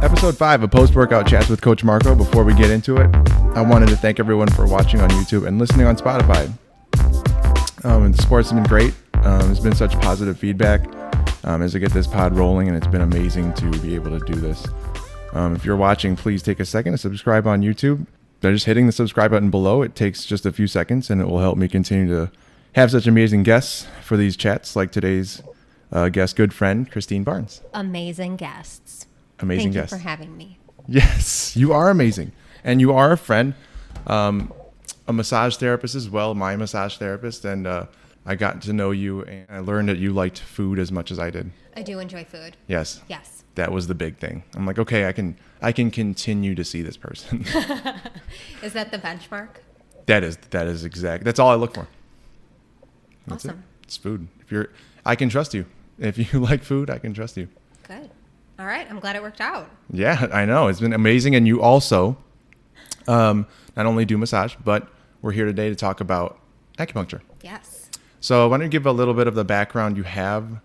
Episode 5 of Post-Workout Chats with Coach Marco. Before we get into it, I wanted to thank everyone for watching on YouTube and listening on Spotify. And the support's been great. There's been such positive feedback as I get this pod rolling, and it's been amazing to be able to do this. If you're watching, please take a second to subscribe on YouTube. By just hitting the subscribe button below, it takes just a few seconds, and it will help me continue to have such amazing guests for these chats, like today's guest, good friend, Christine Barnes. Amazing guests. Amazing Thank guest. you for having me. Yes, you are amazing. And you are a friend, a massage therapist as well, my massage therapist. And I got to know you, and I learned that you liked food as much as I did. I do enjoy food. Yes. Yes. That was the big thing. I'm like, okay, I can continue to see this person. Is that the benchmark? That is exact. That's all I look for. That's Awesome. It. It's food. I can trust you. If you like food, I can trust you. Good. All right. I'm glad it worked out. Yeah, I know. It's been amazing. And you also not only do massage, but we're here today to talk about acupuncture. Yes. So I want to give a little bit of the background you have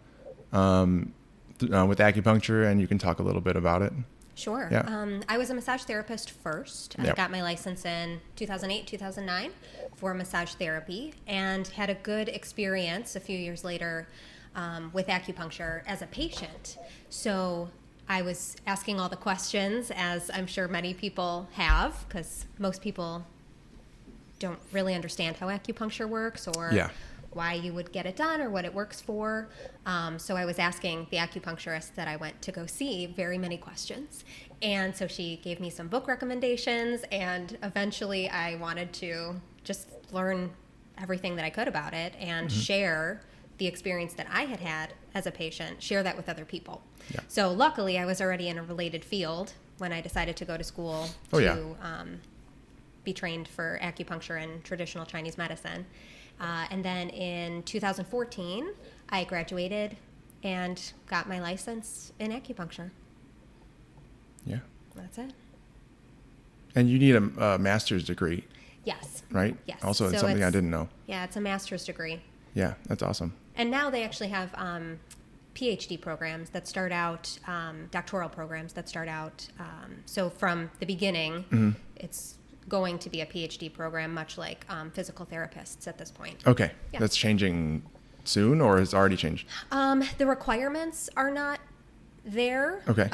with acupuncture, and you can talk a little bit about it. Sure. Yeah. I was a massage therapist first. I got my license in 2008, 2009 for massage therapy, and had a good experience a few years later with acupuncture as a patient. So I was asking all the questions, as I'm sure many people have, because most people don't really understand how acupuncture works or why you would get it done or what it works for. So I was asking the acupuncturist that I went to go see very many questions. And so she gave me some book recommendations, and eventually I wanted to just learn everything that I could about it and share the experience that I had had as a patient, share that with other people. Yeah. So luckily I was already in a related field when I decided to go to school be trained for acupuncture and traditional Chinese medicine. And then in 2014, I graduated and got my license in acupuncture. Yeah. That's it. And you need a master's degree. Yes. Right? Yes. Also, it's something I didn't know. Yeah, it's a master's degree. Yeah, that's awesome. And now they actually have PhD programs that start out, doctoral programs that start out. So from the beginning, it's going to be a PhD program, much like physical therapists at this point. Okay. Yeah. That's changing soon, or has it already changed? The requirements are not there. Okay.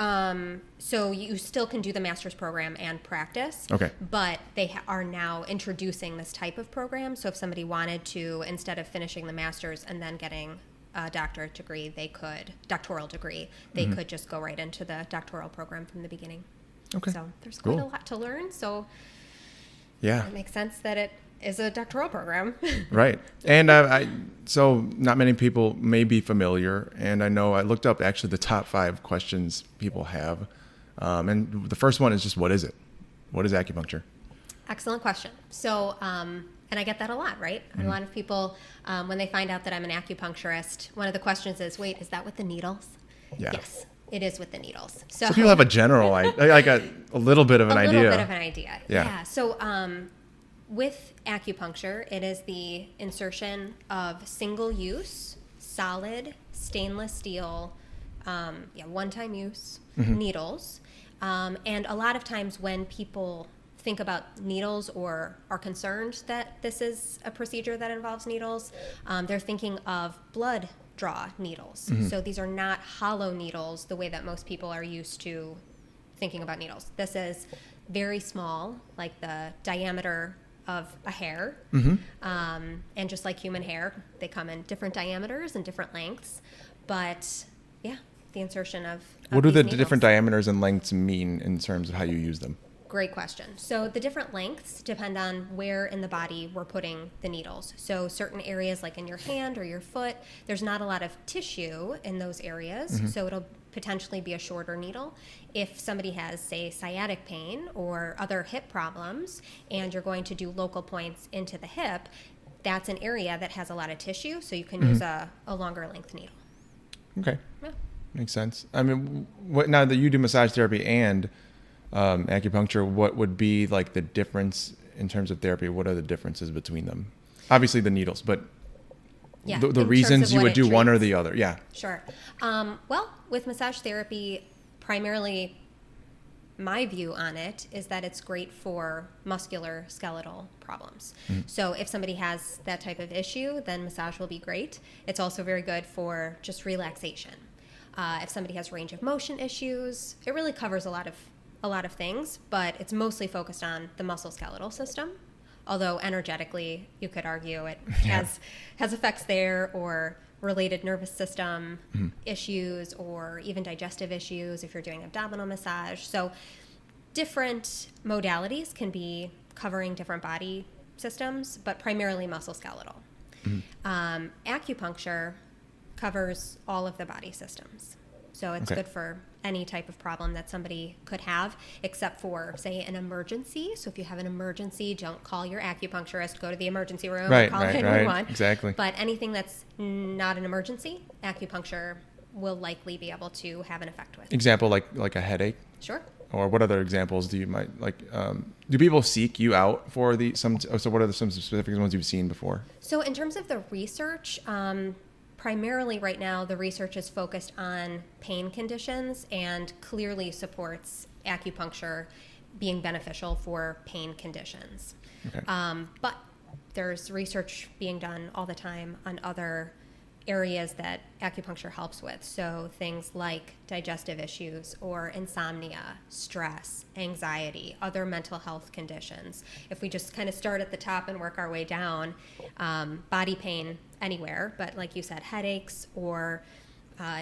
So you still can do the master's program and practice. Okay. But they are now introducing this type of program. So if somebody wanted to, instead of finishing the master's and then getting a doctorate degree, doctoral degree, they could just go right into the doctoral program from the beginning. Okay. So there's quite a lot to learn. So yeah, it makes sense that it is a doctoral program. Right. And so not many people may be familiar. And I know I looked up actually the top 5 questions people have. And the first one is just, what is it? What is acupuncture? Excellent question. So, and I get that a lot, right? A lot of people, when they find out that I'm an acupuncturist, one of the questions is, wait, is that with the needles? Yeah. Yes, it is with the needles. So people have a general, like a little bit of an idea. A little bit of an idea. Yeah. So with acupuncture, it is the insertion of single-use, solid, stainless steel, one-time use needles. And a lot of times when people think about needles or are concerned that this is a procedure that involves needles, they're thinking of blood draw needles. So these are not hollow needles the way that most people are used to thinking about needles. This is very small, like the diameter of a hair. And just like human hair, they come in different diameters and different lengths. But yeah, the insertion of what do the needles. Different diameters and lengths mean in terms of how you use them? Great question. So the different lengths depend on where in the body we're putting the needles. So certain areas like in your hand or your foot, there's not a lot of tissue in those areas. So it'll potentially be a shorter needle. If somebody has, say, sciatic pain or other hip problems, and you're going to do local points into the hip, that's an area that has a lot of tissue, so you can use a longer length needle. Okay. Yeah. Makes sense. I mean, now that you do massage therapy and acupuncture, what would be like the difference in terms of therapy? What are the differences between them? Obviously the needles, but the reasons you would do one or the other. Yeah. Sure. Well, with massage therapy, primarily my view on it is that it's great for muscular skeletal problems. So if somebody has that type of issue, then massage will be great. It's also very good for just relaxation. If somebody has range of motion issues, it really covers a lot of things, but it's mostly focused on the muscle-skeletal system. Although energetically, you could argue it has effects there, or related nervous system issues, or even digestive issues if you're doing abdominal massage. So different modalities can be covering different body systems, but primarily muscle-skeletal. Acupuncture covers all of the body systems. So it's good for any type of problem that somebody could have, except for, say, an emergency. So if you have an emergency, don't call your acupuncturist. Go to the emergency room and call 911. Exactly. But anything that's not an emergency, acupuncture will likely be able to have an effect with. Example, like a headache? Sure. Or what other examples do you might like? Do people seek you out for some? So what are some specific ones you've seen before? So in terms of the research, primarily right now, the research is focused on pain conditions and clearly supports acupuncture being beneficial for pain conditions. Okay. But there's research being done all the time on other areas that acupuncture helps with. So things like digestive issues or insomnia, stress, anxiety, other mental health conditions. If we just kind of start at the top and work our way down, body pain anywhere, but like you said, headaches or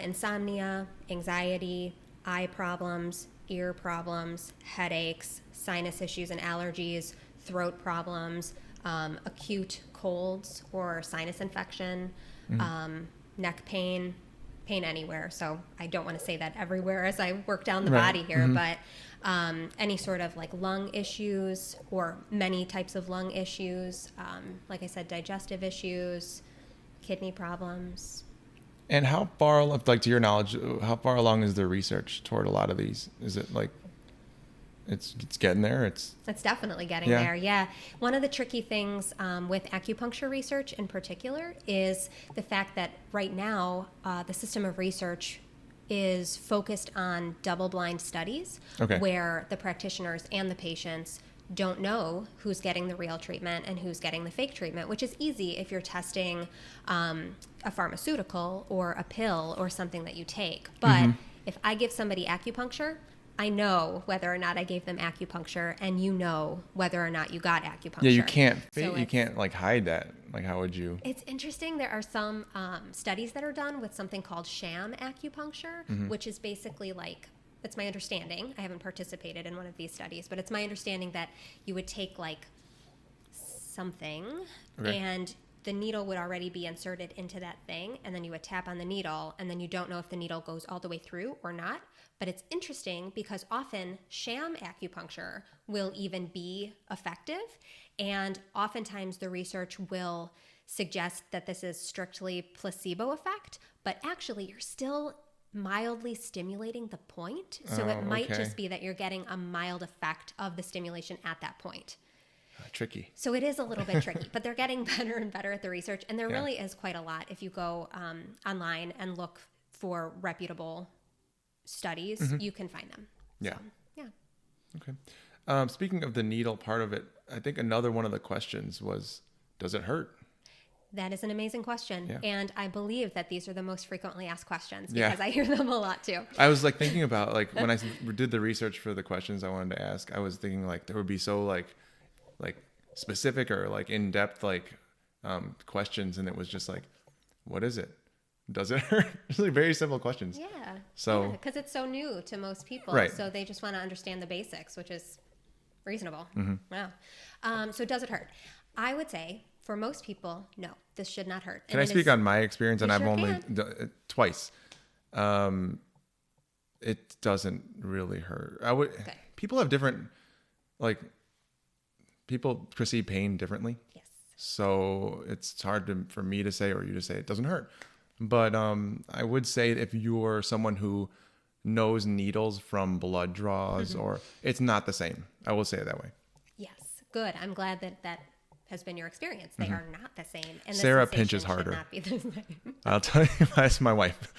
insomnia, anxiety, eye problems, ear problems, headaches, sinus issues and allergies, throat problems, acute colds or sinus infection, neck pain anywhere. So I don't want to say that everywhere as I work down the body here, but any sort of like lung issues or many types of lung issues, like I said, digestive issues, kidney problems. And how far, like to your knowledge, how far along is the research toward a lot of these? Is it like it's getting there? It's definitely getting there. Yeah. One of the tricky things with acupuncture research in particular is the fact that right now the system of research is focused on double-blind studies where the practitioners and the patients don't know who's getting the real treatment and who's getting the fake treatment, which is easy if you're testing a pharmaceutical or a pill or something that you take. But if I give somebody acupuncture, I know whether or not I gave them acupuncture, and you know whether or not you got acupuncture. Yeah, you can't like hide that. Like, how would you? It's interesting. There are some studies that are done with something called sham acupuncture, which is basically like, it's my understanding. I haven't participated in one of these studies, but it's my understanding that you would take like something and the needle would already be inserted into that thing, and then you would tap on the needle, and then you don't know if the needle goes all the way through or not. But it's interesting because often sham acupuncture will even be effective, and oftentimes the research will suggest that this is strictly placebo effect, but actually you're still mildly stimulating the point. So it might just be that you're getting a mild effect of the stimulation at that point. Tricky. So it is a little bit tricky, but they're getting better and better at the research. And there really is quite a lot. If you go online and look for reputable studies, you can find them. Yeah. So, yeah. Okay. Speaking of the needle part of it, I think another one of the questions was, does it hurt? That is an amazing question. Yeah. And I believe that these are the most frequently asked questions because I hear them a lot too. I was like thinking about like when I did the research for the questions I wanted to ask, I was thinking like there would be so like specific or like in-depth like questions, and it was just like, what is it? Does it hurt? It's like very simple questions. Yeah. So because it's so new to most people, so they just want to understand the basics, which is reasonable. Wow. So does it hurt? I would say for most people, no, this should not hurt. Can I speak on my experience? And I've sure only twice. It doesn't really hurt. People have different, like, people perceive pain differently. Yes. So it's hard for me to say or you to say it doesn't hurt. But I would say if you're someone who knows needles from blood draws, or it's not the same. I will say it that way. Yes. Good. I'm glad that has been your experience. They are not the same. And Sarah the pinches sensation harder. should not be the same. I'll tell you, that's my wife.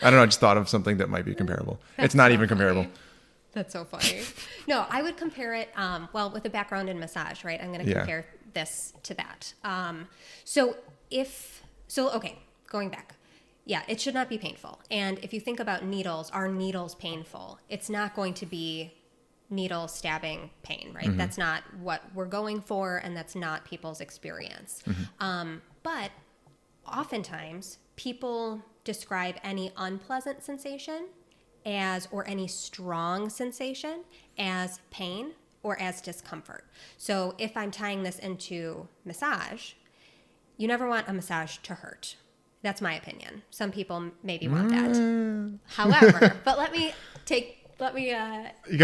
I don't know. I just thought of something that might be comparable. It's not even comparable. That's so funny. No, I would compare it, well, with a background in massage, right? I'm going to compare this to that. Okay, going back. Yeah, it should not be painful. And if you think about needles, are needles painful? It's not going to be needle stabbing pain, right? That's not what we're going for, and that's not people's experience. But oftentimes, people describe any unpleasant sensation or any strong sensation as pain or as discomfort. So if I'm tying this into massage, you never want a massage to hurt. That's my opinion. Some people maybe want that. However, but let me Go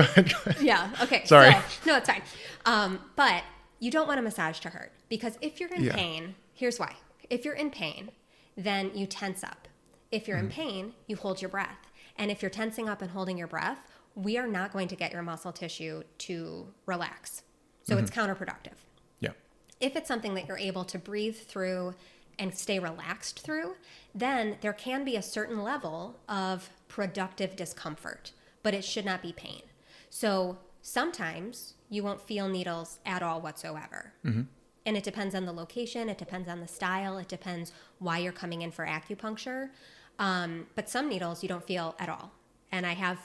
ahead. yeah, okay. Sorry. No, it's fine. But you don't want a massage to hurt, because if you're in pain, here's why. If you're in pain, then you tense up. If you're in pain, you hold your breath. And if you're tensing up and holding your breath, we are not going to get your muscle tissue to relax. So it's counterproductive. Yeah. If it's something that you're able to breathe through and stay relaxed through, then there can be a certain level of productive discomfort, but it should not be pain. So sometimes you won't feel needles at all whatsoever. And it depends on the location, it depends on the style, it depends why you're coming in for acupuncture. But some needles you don't feel at all. And I have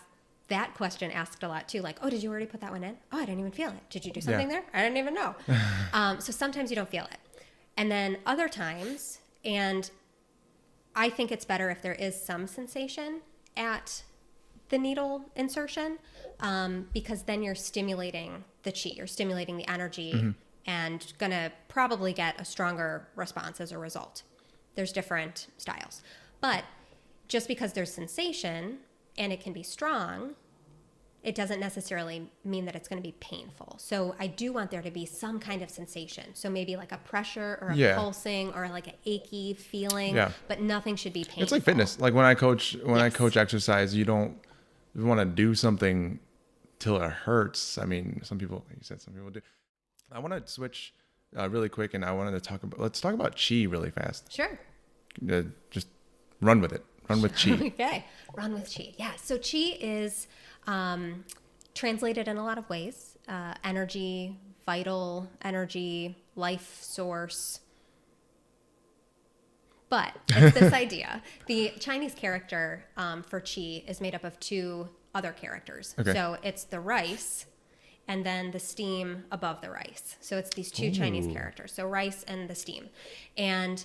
that question asked a lot too, like, oh, did you already put that one in? Oh, I didn't even feel it. Did you do something there? I didn't even know. So sometimes you don't feel it. And then other times, and I think it's better if there is some sensation at the needle insertion, because then you're stimulating the chi, you're stimulating the energy, and gonna probably get a stronger response as a result. There's different styles. But just because there's sensation and it can be strong, it doesn't necessarily mean that it's going to be painful. So I do want there to be some kind of sensation. So maybe like a pressure or a pulsing or like an achy feeling, but nothing should be painful. It's like fitness. Like when I coach exercise, you don't want to do something till it hurts. I mean, you said some people do. I want to switch really quick, and let's talk about chi really fast. Sure. Just run with it. Run with chi. Okay. Run with chi. Yeah. So chi is translated in a lot of ways. Energy, vital energy, life source. But it's this idea. The Chinese character for chi is made up of two other characters. Okay. So it's the rice and then the steam above the rice. So it's these two Chinese characters. So rice and the steam. And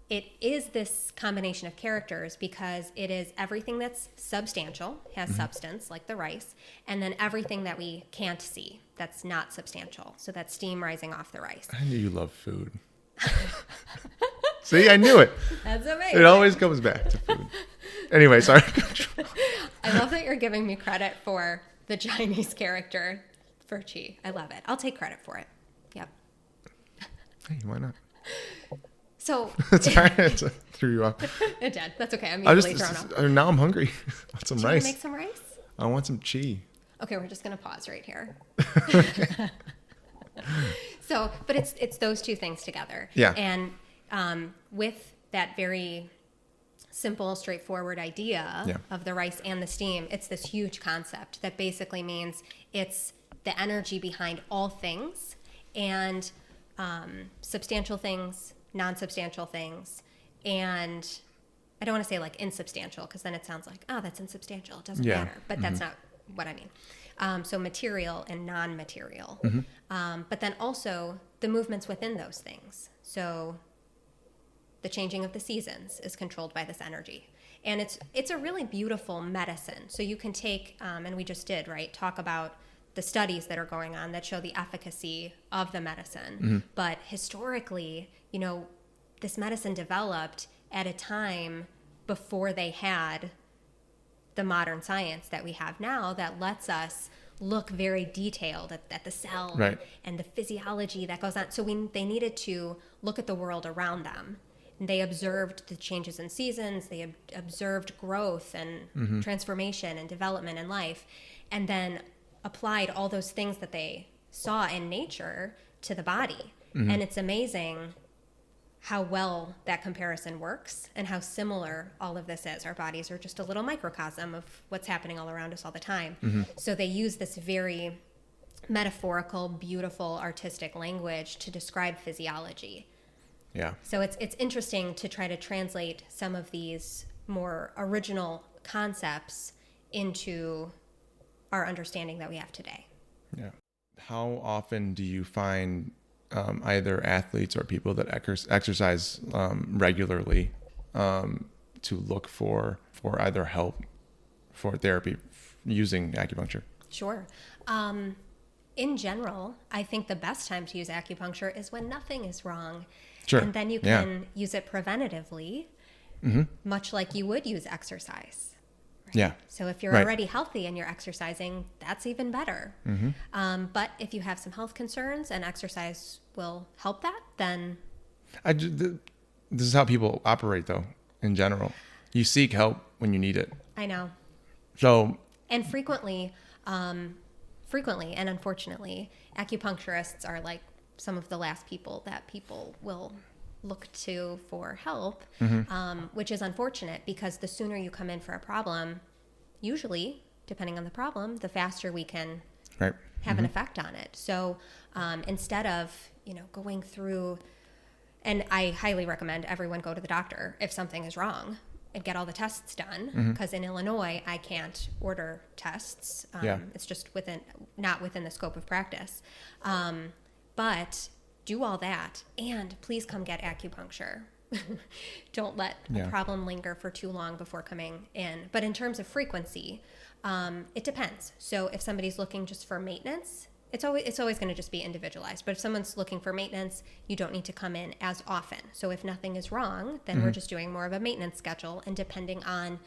it is this combination of characters because it is everything that's substantial, has substance, like the rice, and then everything that we can't see that's not substantial. So that's steam rising off the rice. I knew you love food. See, I knew it. That's amazing. It always comes back to food. Anyway, sorry. I love that you're giving me credit for the Chinese character for chi. I love it. I'll take credit for it. Yep. Hey, why not? So sorry, it threw you off. It did. That's okay. I'm easily thrown off. Now I'm hungry. I want some rice. Make some rice? I want some chi. Okay, we're just gonna pause right here. So, but it's those two things together. Yeah. And with that very simple, straightforward idea of the rice and the steam, it's this huge concept that basically means it's the energy behind all things, and substantial things, non-substantial things, and I don't want to say like insubstantial because then it sounds like, oh, that's insubstantial, it doesn't matter, but that's not what I mean. So material and non-material, but then also the movements within those things. So the changing of the seasons is controlled by this energy, and it's a really beautiful medicine. So you can take, and we just did, right, talk about the studies that are going on that show the efficacy of the medicine. But historically, you know, this medicine developed at a time before they had the modern science that we have now that lets us look very detailed at the cell and the physiology that goes on. So they needed to look at the world around them. And they observed the changes in seasons. They observed growth and transformation and development in life, and then applied all those things that they saw in nature to the body. And it's amazing how well that comparison works and how similar all of this is. Our bodies are just a little microcosm of what's happening all around us all the time. Mm-hmm. So they use this very metaphorical, beautiful, artistic language to describe physiology. Yeah. So it's interesting to try to translate some of these more original concepts into our understanding that we have today. Yeah. How often do you find either athletes or people that exercise regularly to look for either help for therapy using acupuncture? Sure. In general, I think the best time to use acupuncture is when nothing is wrong. Sure. And then you can use it preventatively, much like you would use exercise. Right? Yeah. So if you're already healthy and you're exercising, that's even better. But if you have some health concerns and exercise will help that, then... This is how people operate, though, in general. You seek help when you need it. I know. So... And frequently and unfortunately, acupuncturists are like some of the last people that people will look to for help, which is unfortunate because the sooner you come in for a problem, usually, depending on the problem, the faster we can have an effect on it. So instead of, going through, and I highly recommend everyone go to the doctor if something is wrong and get all the tests done, because in Illinois, I can't order tests. It's just not within the scope of practice. But do all that, and please come get acupuncture. Don't let a problem linger for too long before coming in. But in terms of frequency, it depends. So if somebody's looking just for maintenance, it's always going to just be individualized. But if someone's looking for maintenance, you don't need to come in as often. So if nothing is wrong, then we're just doing more of a maintenance schedule. And depending on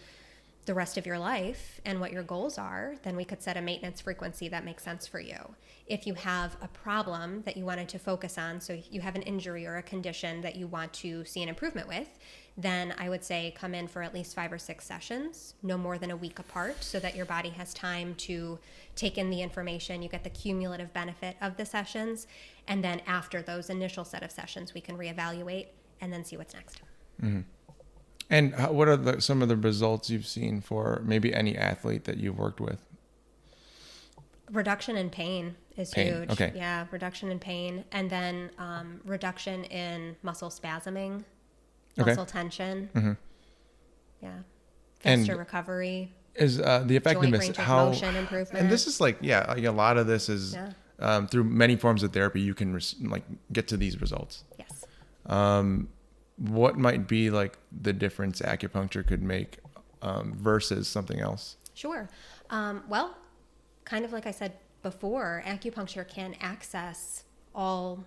the rest of your life and what your goals are, then we could set a maintenance frequency that makes sense for you. If you have a problem that you wanted to focus on, so you have an injury or a condition that you want to see an improvement with, then I would say come in for at least 5 or 6 sessions, no more than a week apart, so that your body has time to take in the information. You get the cumulative benefit of the sessions, and then after those initial set of sessions, we can reevaluate and then see what's next. Mm-hmm. And what are some of the results you've seen for maybe any athlete that you've worked with? Reduction in pain is huge. Okay. Yeah, reduction in pain. And then reduction in muscle spasming, muscle tension. Yeah. Faster recovery. Is the effectiveness, joint range of motion improvement. And this is a lot of this is through many forms of therapy, you can get to these results. Yes. What might be the difference acupuncture could make versus something else? Sure. Well, kind of like I said before, acupuncture can access all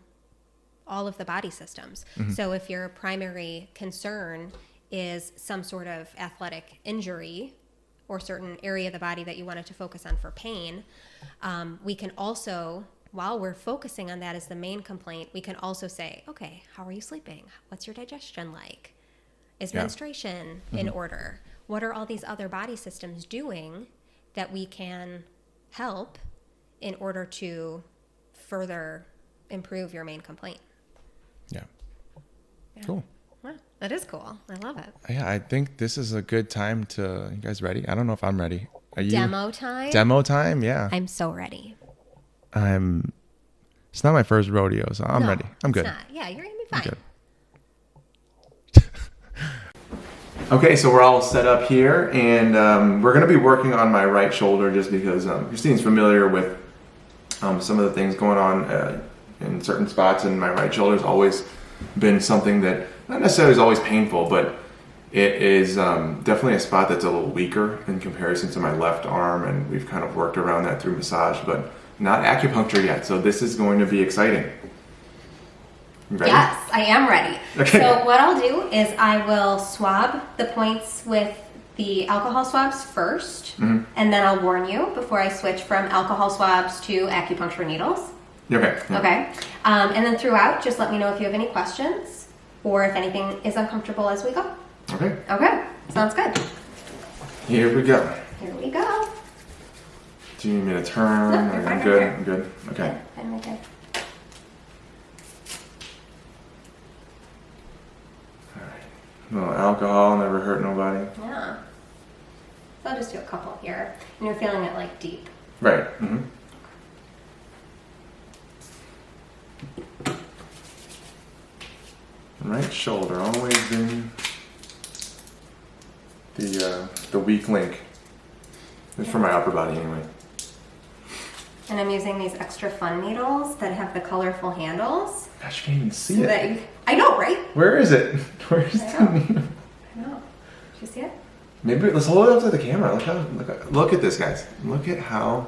of the body systems. So if your primary concern is some sort of athletic injury or certain area of the body that you wanted to focus on for pain, we can also, while we're focusing on that as the main complaint, we can also say, okay, how are you sleeping? What's your digestion like? Is menstruation in order? What are all these other body systems doing that we can help in order to further improve your main complaint? Yeah. Cool. Well, that is cool. I love it. Yeah, I think this is a good time to... You guys ready? I don't know if I'm ready. Are you? Demo time? Demo time? Yeah. I'm so ready. It's not my first rodeo, so I'm ready. I'm good. It's not. Yeah, you're going to be fine. Okay, so we're all set up here, and we're going to be working on my right shoulder just because Christine's familiar with some of the things going on in certain spots, and my right shoulder's always been something that not necessarily is always painful, but it is definitely a spot that's a little weaker in comparison to my left arm, and we've kind of worked around that through massage, but not acupuncture yet, so this is going to be exciting. You ready? Yes, I am ready. Okay. So what I'll do is I will swab the points with the alcohol swabs first, and then I'll warn you before I switch from alcohol swabs to acupuncture needles. Okay. Yeah. Okay. And then throughout, just let me know if you have any questions or if anything is uncomfortable as we go. Okay. Okay. Sounds good. Here we go. Here we go. Do you need me to turn? No, you're fine, I'm good. right I'm good. Okay. I'm okay. No alcohol, never hurt nobody. Yeah. So I'll just do a couple here. And you're feeling it like deep. Right. Mm-hmm. Right shoulder, always been the weak link. It's for my upper body anyway. And I'm using these extra fun needles that have the colorful handles. Gosh, you can't even see it. I know, right? Where is it? Where is the needle? I know. Did you see it? Maybe let's hold it up to the camera. Look at this, guys. Look at how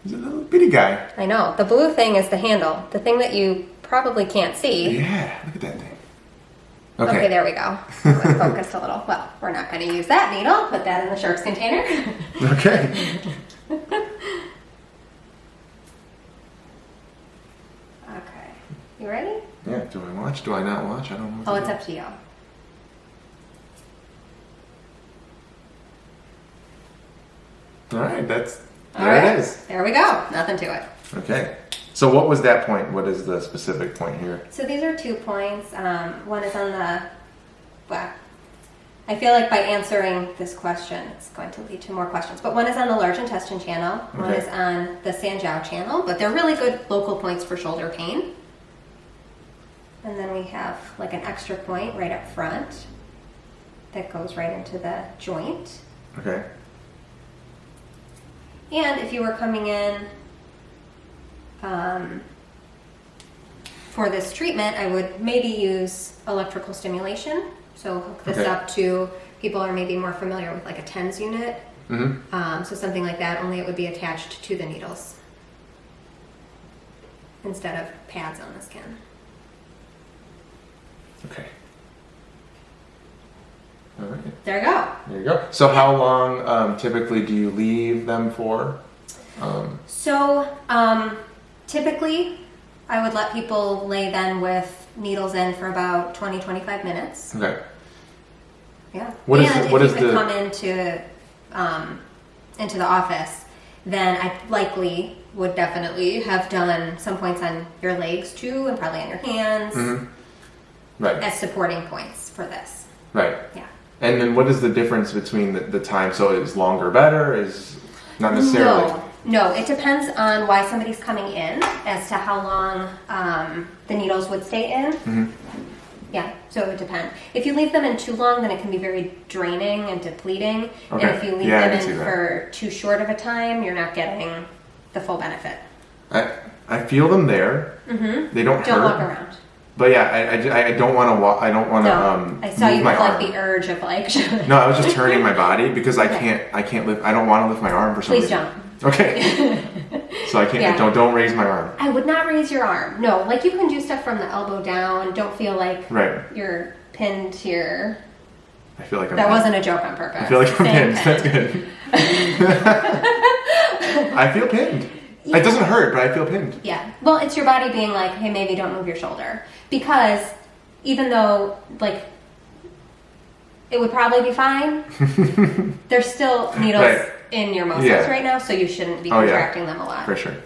he's a little bitty guy. I know. The blue thing is the handle. The thing that you probably can't see. Yeah, look at that thing. Okay, there we go. Focused a little. Well, we're not going to use that needle. Put that in the sharps container. Okay. Okay. You ready? Yeah. Do I watch? Do I not watch? I don't know. Oh, it's up to you. All right. There it is. There we go. Nothing to it. Okay. So what was that point? What is the specific point here? So these are 2 points. One is on the, well, I feel like by answering this question, it's going to lead to more questions. But one is on the large intestine channel. One is on the Sanjiao channel. But they're really good local points for shoulder pain. And then we have like an extra point right up front that goes right into the joint. Okay. And if you were coming in for this treatment, I would maybe use electrical stimulation. So hook this up to, people are maybe more familiar with like a TENS unit. Mm-hmm. So something like that, only it would be attached to the needles instead of pads on the skin. Okay. All right. There you go. There you go. So how long typically do you leave them for? Typically, I would let people lay then with needles in for about 20-25 minutes. Okay. Yeah. What is if you could come into the office, then I likely would definitely have done some points on your legs too, and probably on your hands. Mm-hmm. Right. As supporting points for this. Right. Yeah. And then what is the difference between the time? So is longer better? Is not necessarily. No, it depends on why somebody's coming in as to how long the needles would stay in. Mm-hmm. Yeah, so it would depend. If you leave them in too long, then it can be very draining and depleting. Okay. And if you leave them in for too short of a time, you're not getting the full benefit. I feel them there. Mm-hmm. They don't hurt. Don't walk around. But yeah, I don't want to walk. I don't want to. No, I saw you with like the urge of like. No, I was just turning my body because I can't lift. I don't want to lift my arm for some Please reason. don't. Okay. So I can't. Yeah. Don't raise my arm. I would not raise your arm. No, like you can do stuff from the elbow down. Don't feel like you're pinned here. I feel like that wasn't a joke on purpose. I feel like I'm pinned. That's good. I feel pinned. Yeah. It doesn't hurt, but I feel pinned. Yeah. Well, it's your body being like, hey, maybe don't move your shoulder. Because even though, like, it would probably be fine, there's still needles in your muscles right now, so you shouldn't be contracting them a lot. For sure.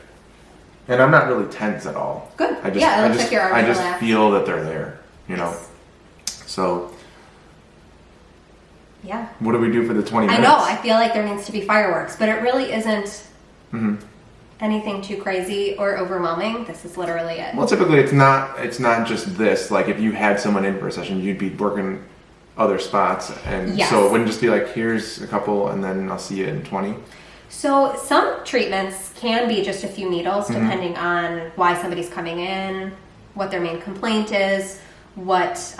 And I'm not really tense at all. Good. It looks like your arms I just relaxed. feel that they're there, you know? So... Yeah. What do we do for the 20 minutes? I know. I feel like there needs to be fireworks, but it really isn't anything too crazy or overwhelming. This is literally it. Well, typically it's not just this. Like if you had someone in for a session, you'd be working other spots, and so it wouldn't just be like, here's a couple, and then I'll see you in 20. So some treatments can be just a few needles, depending on why somebody's coming in, what their main complaint is, what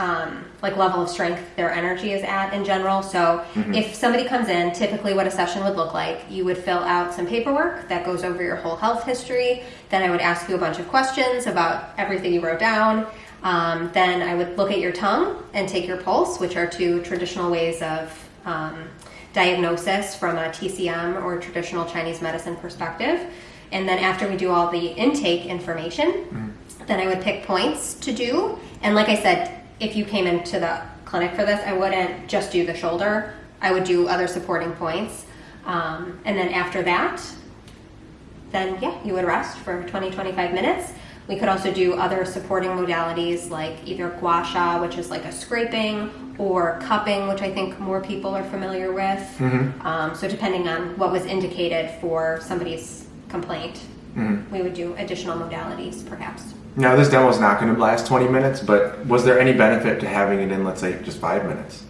like level of strength their energy is at in general. So if somebody comes in, typically what a session would look like, you would fill out some paperwork that goes over your whole health history. Then I would ask you a bunch of questions about everything you wrote down. Then I would look at your tongue and take your pulse, which are two traditional ways of diagnosis from a TCM or traditional Chinese medicine perspective. And then after we do all the intake information, then I would pick points to do. And like I said, if you came into the clinic for this, I wouldn't just do the shoulder. I would do other supporting points. And then after that, then you would rest for 20-25 minutes. We could also do other supporting modalities like either gua sha, which is like a scraping, or cupping, which I think more people are familiar with. So depending on what was indicated for somebody's complaint, we would do additional modalities perhaps. Now, this demo is not going to last 20 minutes, but was there any benefit to having it in, let's say, just 5 minutes?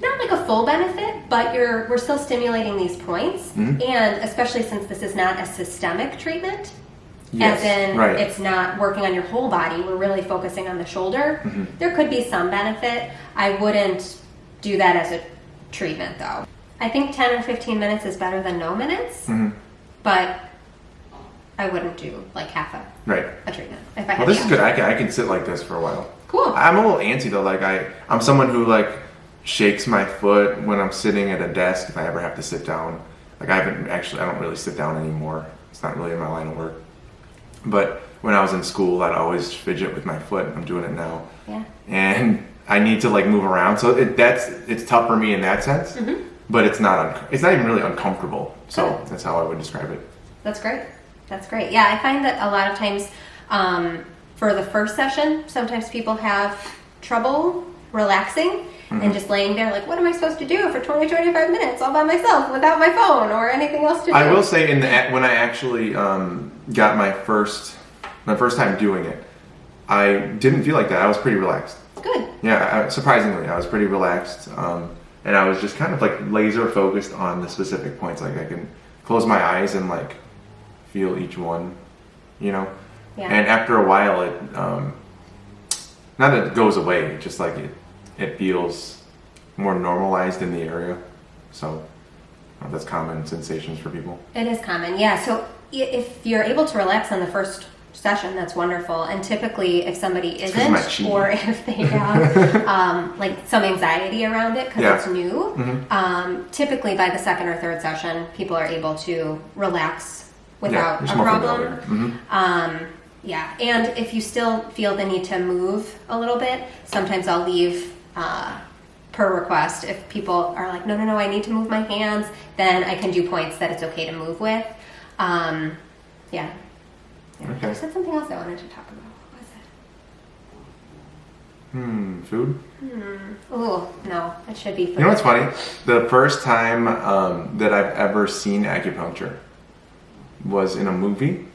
Not like a full benefit, but we're still stimulating these points, and especially since this is not a systemic treatment, as in it's not working on your whole body, we're really focusing on the shoulder. There could be some benefit. I wouldn't do that as a treatment, though. I think 10 or 15 minutes is better than no minutes, but I wouldn't do like half a treatment. If I had this is good. I can sit like this for a while. Cool. I'm a little antsy though. Like I'm someone who like shakes my foot when I'm sitting at a desk if I ever have to sit down. Like I don't really sit down anymore. It's not really in my line of work. But when I was in school, I'd always fidget with my foot. I'm doing it now. Yeah. And I need to like move around. So it's tough for me in that sense. But it's not even really uncomfortable. So that's how I would describe it. That's great. That's great. Yeah, I find that a lot of times for the first session, sometimes people have trouble relaxing and just laying there like, what am I supposed to do for 20, 25 minutes all by myself without my phone or anything else to do? I will say when I actually got my first time doing it, I didn't feel like that. I was pretty relaxed. Good. Yeah, surprisingly, I was pretty relaxed. And I was just kind of like laser focused on the specific points. Like I can close my eyes and like feel each one, you know? Yeah. And after a while, it, not that it goes away, just like it feels more normalized in the area. So that's common sensations for people. It is common, yeah. So if you're able to relax on the first session, that's wonderful. And typically if somebody isn't, or if they have like some anxiety around it because it's new, typically by the second or third session, people are able to relax without a problem. And if you still feel the need to move a little bit, sometimes I'll leave per request. If people are like, no, I need to move my hands, then I can do points that it's okay to move with. I said something else I wanted to talk about. What was it? Food? Oh, no, it should be food. You know what's funny? The first time that I've ever seen acupuncture was in a movie.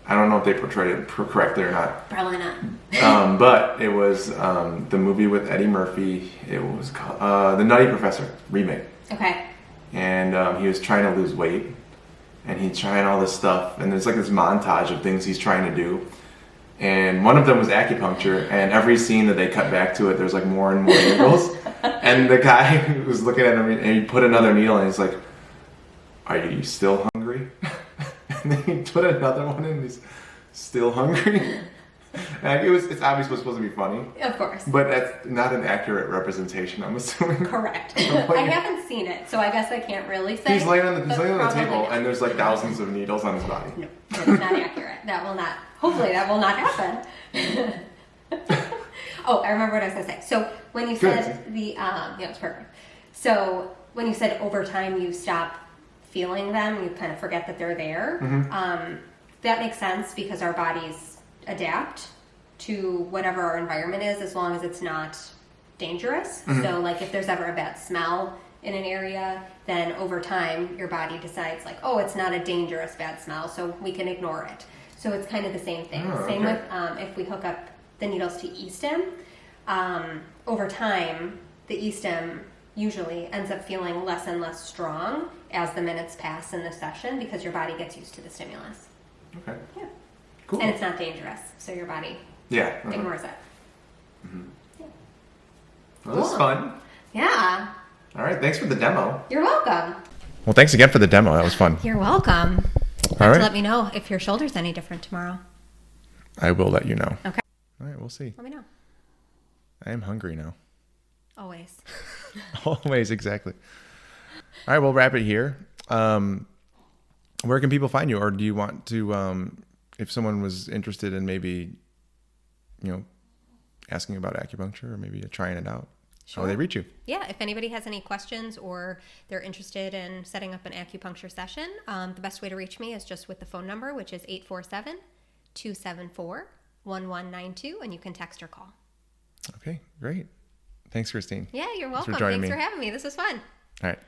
I don't know if they portrayed it correctly or not. Probably not. But it was the movie with Eddie Murphy. It was called The Nutty Professor remake. Okay. And he was trying to lose weight, and he's trying all this stuff, and there's like this montage of things he's trying to do. And one of them was acupuncture, and every scene that they cut back to it, there's like more and more needles. And the guy was looking at him, and he put another needle, and he's like, "Are you still hungry?" And then he put another one in, and he's still hungry. And it's obviously supposed to be funny. Of course. But that's not an accurate representation, I'm assuming. Correct. I haven't seen it, so I guess I can't really say. He's laying on the table, and there's like thousands of needles on his body. No, that's not accurate. Hopefully that will not happen. Oh, I remember what I was going to say. So when you said it's perfect. So when you said over time you stop feeling them, you kind of forget that they're there. That makes sense because our bodies adapt to whatever our environment is as long as it's not dangerous. So like if there's ever a bad smell in an area, then over time your body decides like, oh, it's not a dangerous bad smell, so we can ignore it. So it's kind of the same thing. Same with if we hook up the needles to e-stim, over time the e-stim usually ends up feeling less and less strong as the minutes pass in the session because your body gets used to the stimulus. Okay. Yeah. Cool. And it's not dangerous, so your body ignores it. Yeah. Well, this is fun. Yeah. All right. Thanks for the demo. You're welcome. Well, thanks again for the demo. That was fun. You're welcome. All right. Let me know if your shoulder's any different tomorrow. I will let you know. Okay. All right. We'll see. Let me know. I am hungry now. Always. Always, exactly. All right, we'll wrap it here. Where can people find you? Or do you want to, if someone was interested in maybe, asking about acupuncture or maybe trying it out, how do they reach you? Yeah, if anybody has any questions or they're interested in setting up an acupuncture session, the best way to reach me is just with the phone number, which is 274-1192, and you can text or call. Okay, great. Thanks, Christine. Yeah, you're welcome. Thanks for joining Thanks me. for having me. This was fun. All right.